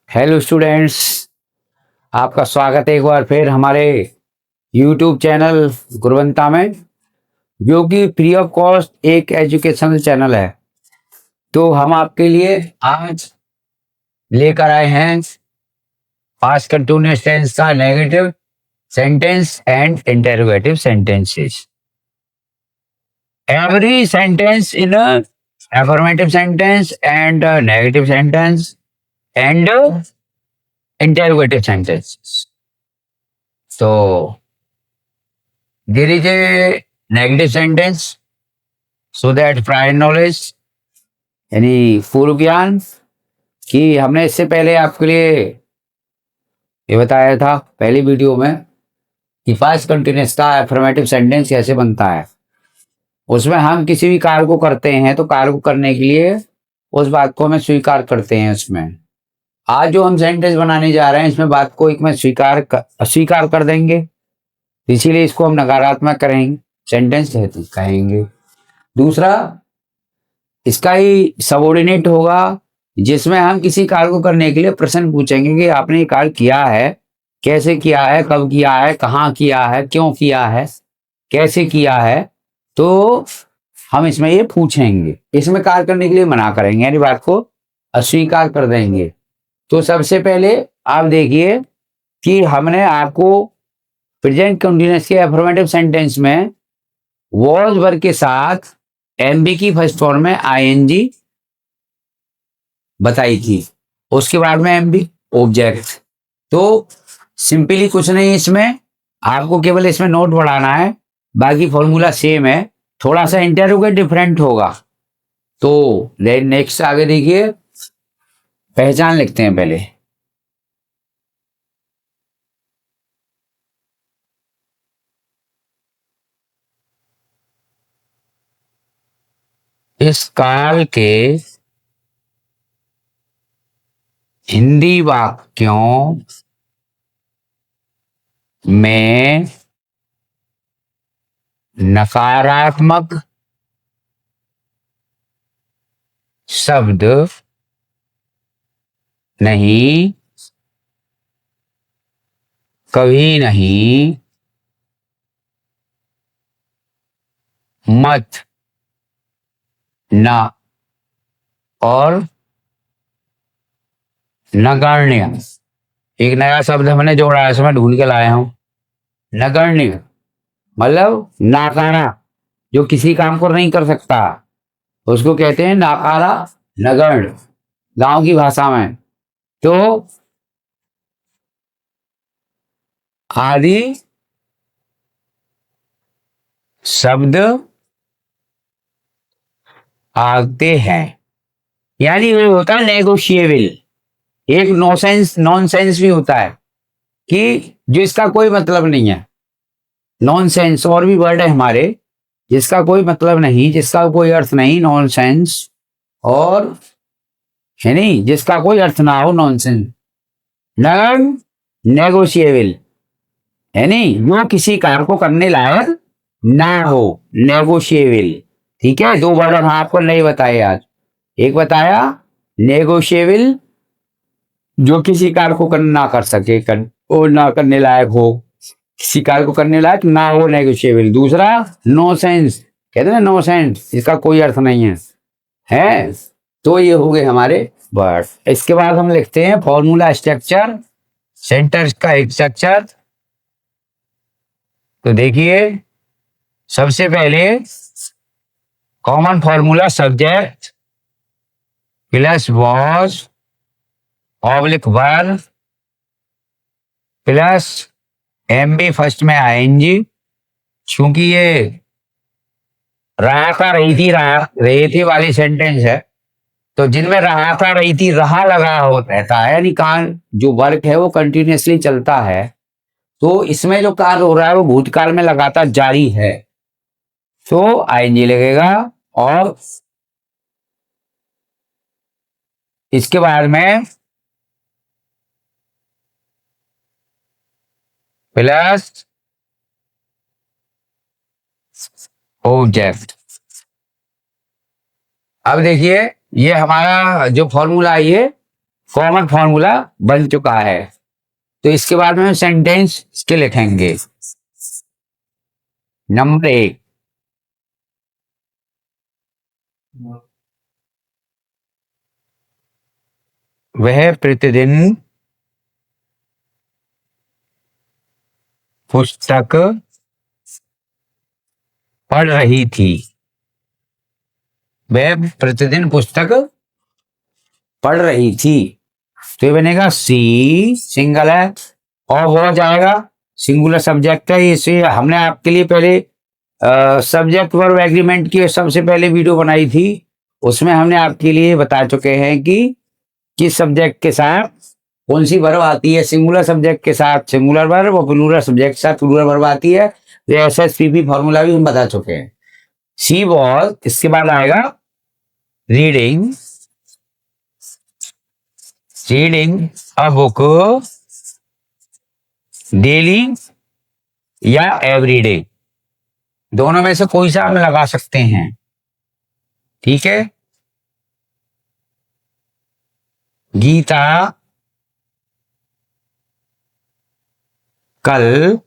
Hello students, आपका स्वागत है एक बार फिर हमारे यूट्यूब चैनल गुरवंता में, जो कि फ्री ऑफ कॉस्ट एक एजुकेशनल चैनल है। तो हम आपके लिए आज लेकर आए हैं पास्ट कंटिन्यूअस टेंस का negative sentence and interrogative sentences. Every sentence in affirmative sentence and negative sentence and interrogative sentences. So there is a negative sentence so that prior knowledge यानी पूर्व ज्ञान कि हमने इससे पहले आपके लिए ये बताया था पहली वीडियो में कि पास्ट कंटिन्यूअस का एफर्मेटिव सेंटेंस कैसे बनता है। उसमें हम किसी भी कार्य को करते हैं तो कार्य को करने के लिए उस बात को हमें स्वीकार करते हैं। उसमें आज जो हम सेंटेंस बनाने जा रहे हैं इसमें बात को एक में अस्वीकार कर देंगे, इसीलिए इसको हम नकारात्मक करेंगे, सेंटेंस कहेंगे। दूसरा इसका ही सबऑर्डिनेट होगा जिसमें हम किसी कार्य को करने के लिए प्रश्न पूछेंगे कि आपने ये कार्य किया है, कैसे किया है, कब किया है, कहाँ किया है, क्यों किया है, कैसे किया है। तो हम इसमें ये पूछेंगे, इसमें कार्य करने के लिए मना करेंगे, यानी बात को अस्वीकार कर देंगे। तो सबसे पहले आप देखिए कि हमने आपको प्रेजेंट कंटिन्यूअस के अफर्मेटिव सेंटेंस में वॉज वर्ब के साथ एमबी की फर्स्ट फॉर्म में आईएनजी बताई थी, उसके बाद में एमबी ऑब्जेक्ट। तो सिंपली कुछ नहीं, इसमें आपको केवल इसमें नोट बढ़ाना है, बाकी फॉर्मूला सेम है, थोड़ा सा इंटरोगेट डिफरेंट होगा। तो नेक्स्ट आगे देखिए, पहचान लिखते हैं पहले। इस काल के हिंदी वाक्यों में नकारात्मक शब्द नहीं, कभी नहीं, मत, ना और नगण्य। एक नया शब्द हमने जोड़ा है, इसमें ढूंढ के लाया हूं। नगण्य मतलब नाकारा, जो किसी काम को नहीं कर सकता उसको कहते हैं नाकारा, नगण्य गांव की भाषा में। तो आदि शब्द आते हैं, यानी वो होता है नेगोशिएबल। एक नॉनसेंस भी होता है कि जो इसका कोई मतलब नहीं है। नॉनसेंस और भी वर्ड है हमारे, जिसका कोई मतलब नहीं, जिसका कोई अर्थ नहीं, नॉनसेंस, और है नहीं जिसका कोई अर्थ ना हो, नॉनसेंस। नॉन नेगोशिएबल यानी जो किसी कार्य को करने लायक ना हो, नेगोशिएबल। ठीक है, दो वर्ड हम आपको नहीं बताए आज। एक बताया नेगोशिएबल, जो किसी कार्य को ना कर सके, और ना करने लायक हो, किसी कार्य को करने लायक ना हो, नेगोशिएबल। दूसरा नो सेंस, कहते हैं नो सेंस, इसका कोई अर्थ नहीं है। तो ये हो गए हमारे वर्ड। इसके बाद हम लिखते हैं फॉर्मूला स्ट्रक्चर, सेंटेंस का स्ट्रक्चर। तो देखिए, सबसे पहले common formula subject plus was oblique verb plus MB first में आएंगी। चूंकि ये रहा था रही थी वाली सेंटेंस है, तो जिनमें रहा था रही थी रहा लगा रहता है, यानी काल जो वर्क है वो कंटिन्यूअसली चलता है। तो इसमें जो कार्य हो रहा है वो भूतकाल में लगातार जारी है, तो आईएनजी लगेगा। और इसके बाद में प्लस ऑब्जेक्ट। अब देखिए, ये हमारा जो फॉर्मूला है ये कॉमन फॉर्मूला बन चुका है। तो इसके बाद में सेंटेंस इसके लिखेंगे। नंबर 1, वह प्रतिदिन पुस्तक पढ़ रही थी। वह प्रतिदिन पुस्तक पढ़ रही थी। तो ये बनेगा सी, सिंगल है, और हो जाएगा सिंगुलर सब्जेक्ट है। इसे हमने आपके लिए पहले सब्जेक्ट वर्ब एग्रीमेंट की सबसे पहले वीडियो बनाई थी, उसमें हमने आपके लिए बता चुके हैं कि किस सब्जेक्ट के साथ कौन सी वर्ब आती है। सिंगुलर सब्जेक्ट के साथ सिंगुलर वर्ब और प्लूरल सब्जेक्ट के साथ प्लूरल वर्ब आती है। SSPP फॉर्मूला भी हम बता चुके हैं। सी वॉज, इसके बाद आएगा reading, reading a book daily या एवरीडे, दोनों में से कोई सा हम लगा सकते हैं। ठीक है। गीता कल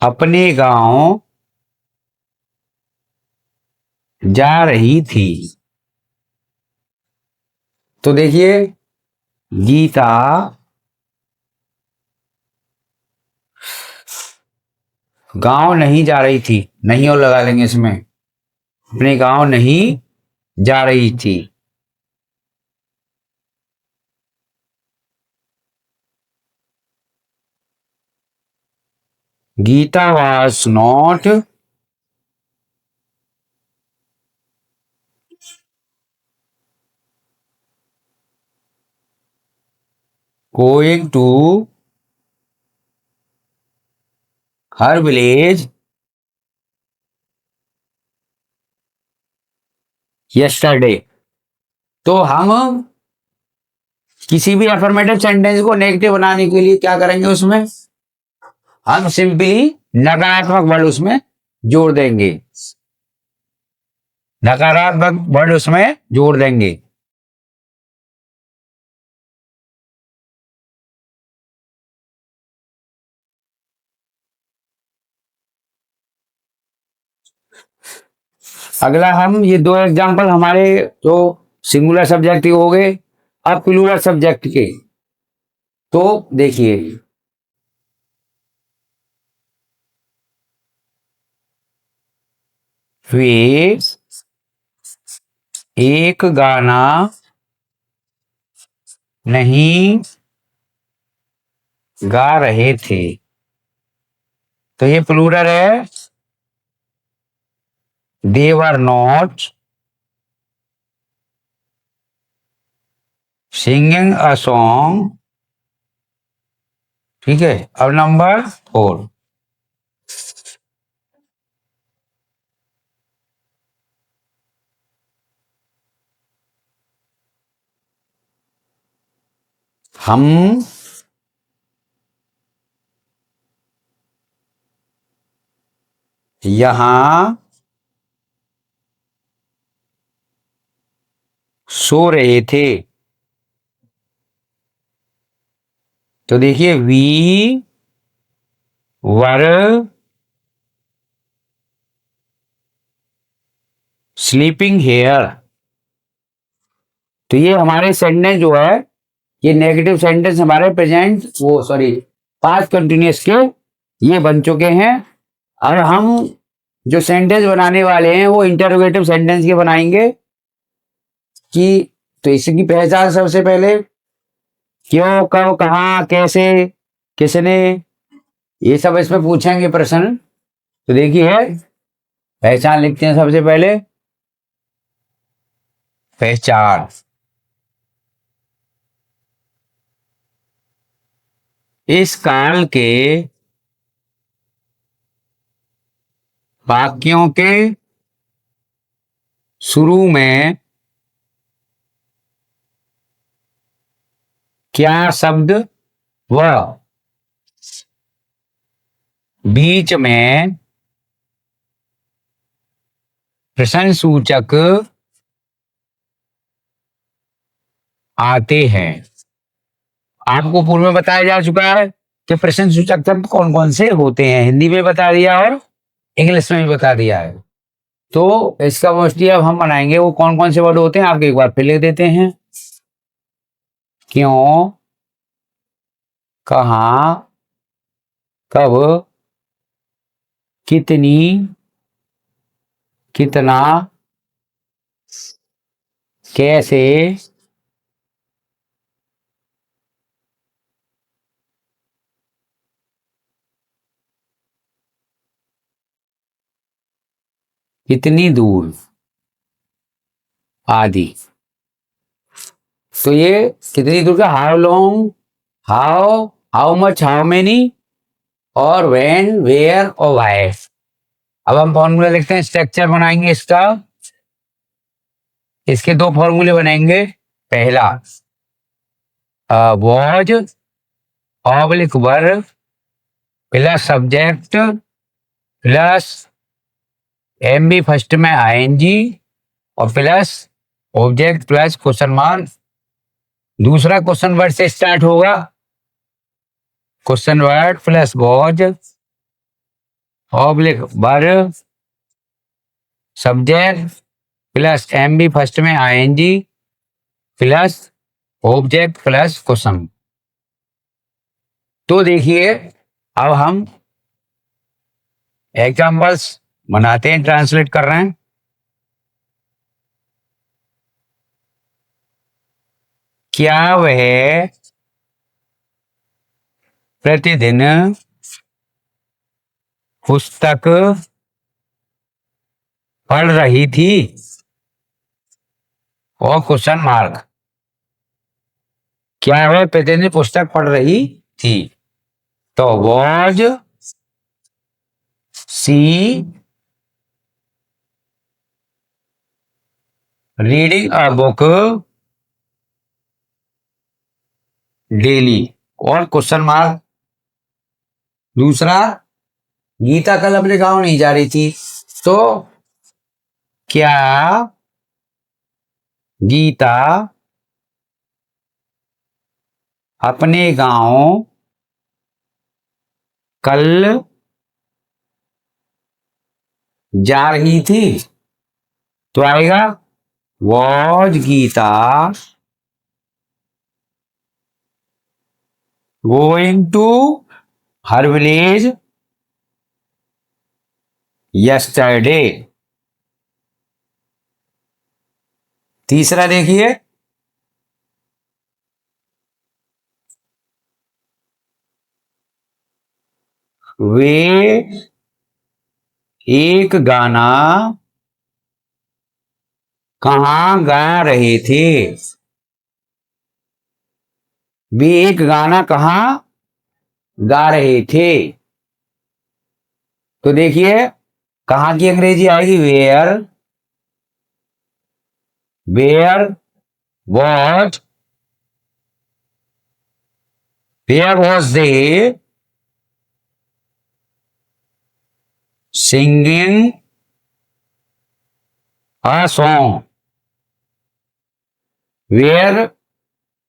अपने गांव जा रही थी। तो देखिए, गीता गांव नहीं जा रही थी, नहीं और लगा लेंगे इसमें, अपने गांव नहीं जा रही थी। Gita was not going to her village yesterday। तो हम किसी भी अफर्मेटिव सेंटेंस को नेगेटिव बनाने के लिए क्या करेंगे, उसमें हम सिंपली नकारात्मक वर्ड उसमें जोड़ देंगे, नकारात्मक वर्ड उसमें जोड़ देंगे। अगला हम ये दो एग्जांपल हमारे जो सिंगुलर सब्जेक्ट हो गए, अब प्लूरल सब्जेक्ट के। तो देखिए, वे एक गाना नहीं गा रहे थे। तो ये प्लूरल है, they were not singing a song. ठीक है। अब नंबर 4, हम यहां सो रहे थे। तो देखिए, वी वर स्लीपिंग हेयर। तो ये हमारे सेंटेंस जो है, ये नेगेटिव सेंटेंस हमारे प्रेजेंट वो सॉरी पास्ट कंटिन्यूअस के ये बन चुके हैं। और हम जो सेंटेंस बनाने वाले हैं वो इंटरोगेटिव सेंटेंस के बनाएंगे कि तो इसकी पहचान सबसे पहले क्यों, कब, कहाँ, कैसे, किसने, ये सब इसमें पूछेंगे प्रश्न। तो देखिए, पहचान लिखते हैं सबसे पहले। पहचान, इस काल के वाक्यों के शुरू में क्या शब्द व बीच में प्रश्न सूचक आते हैं। आपको पूर्व में बताया जा चुका है कि प्रश्नसूचक शब्द कौन कौन से होते हैं, हिंदी में बता दिया और इंग्लिश में भी बता दिया है। तो इसका मोस्टली अब हम बनाएंगे वो कौन कौन से वर्ड होते हैं, आपको एक बार फिर लिख देते हैं। क्यों, कहाँ, कब, कितनी, कितना, कैसे, कितनी दूर आदि। तो ये कितनी दूर का, how long, how, how much, how many, और व्हेन, वेयर और व्हाई। अब हम फॉर्मूला लिखते हैं, स्ट्रक्चर बनाएंगे इसका। इसके दो फॉर्मूले बनाएंगे। पहला was oblique verb plus subject plus M B first में आईएनजी और plus object plus question mark. दूसरा क्वेश्चन वर्ड से स्टार्ट होगा, question word plus was oblique verb subject plus M B first में ING plus object plus question. तो देखिए अब हम एग्जाम्पल्स बनाते हैं, ट्रांसलेट कर रहे हैं। क्या वह प्रतिदिन पुस्तक पढ़ रही थी, और क्वेश्चन मार्क। क्या वह प्रतिदिन पुस्तक पढ़ रही थी, तो was she reading a book daily, और क्वेश्चन मार्क। दूसरा, गीता कल अपने गांव नहीं जा रही थी, तो क्या गीता अपने गांव कल जा रही थी, तो आएगा was Geeta going to her village yesterday. तीसरा देखिए, वे एक गाना कहाँ गा रहे थे, वे एक गाना कहाँ गा रहे थे। तो देखिए कहाँ की अंग्रेजी आएगी, where, where was, where was they singing a song, where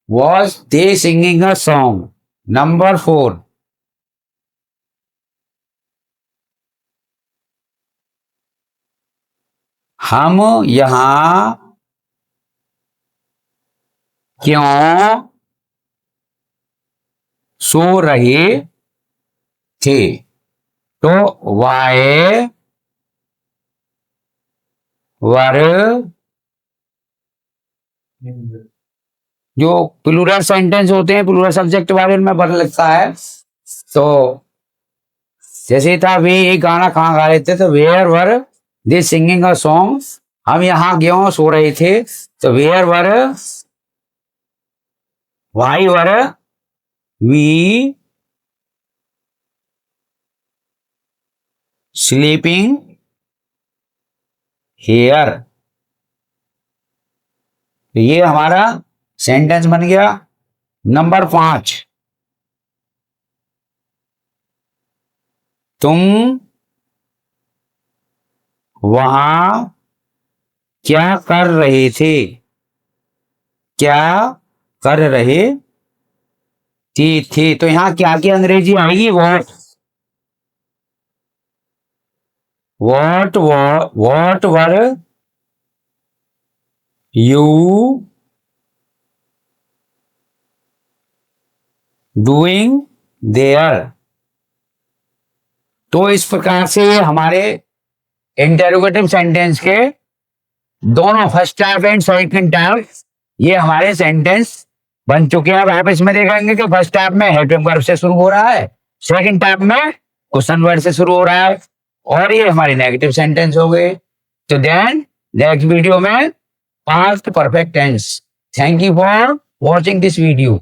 was they singing a song. Number 4, हम यहां क्यों सो रहे थे, तो वाई वर, जो प्लूरल सेंटेंस होते हैं प्लूरल सब्जेक्ट वाले में बदल लगता है। तो जैसे था, वे एक गाना कहाँ गा रहे थे, तो where were they singing a song. हम यहाँ क्यों सो रहे थे, तो where were, why were we sleeping here. ये हमारा सेंटेंस बन गया। नंबर 5, तुम वहां क्या कर रहे थे, क्या कर रहे थे। तो यहाँ क्या की अंग्रेजी आएगी? what were you doing there? तो इस प्रकार से हमारे इंटेरोगेटिव सेंटेंस के दोनों first type and second type ये हमारे सेंटेंस बन चुके हैं। अब आप इसमें देखेंगे कि फर्स्ट टाइप में हेल्पिंग वर्ब से शुरू हो रहा है, सेकंड टाइप में क्वेश्चन वर्ड से शुरू हो रहा है, और ये हमारे नेगेटिव सेंटेंस हो गए। तो देन नेक्स्ट वीडियो में past perfect tense. Thank you for watching this video.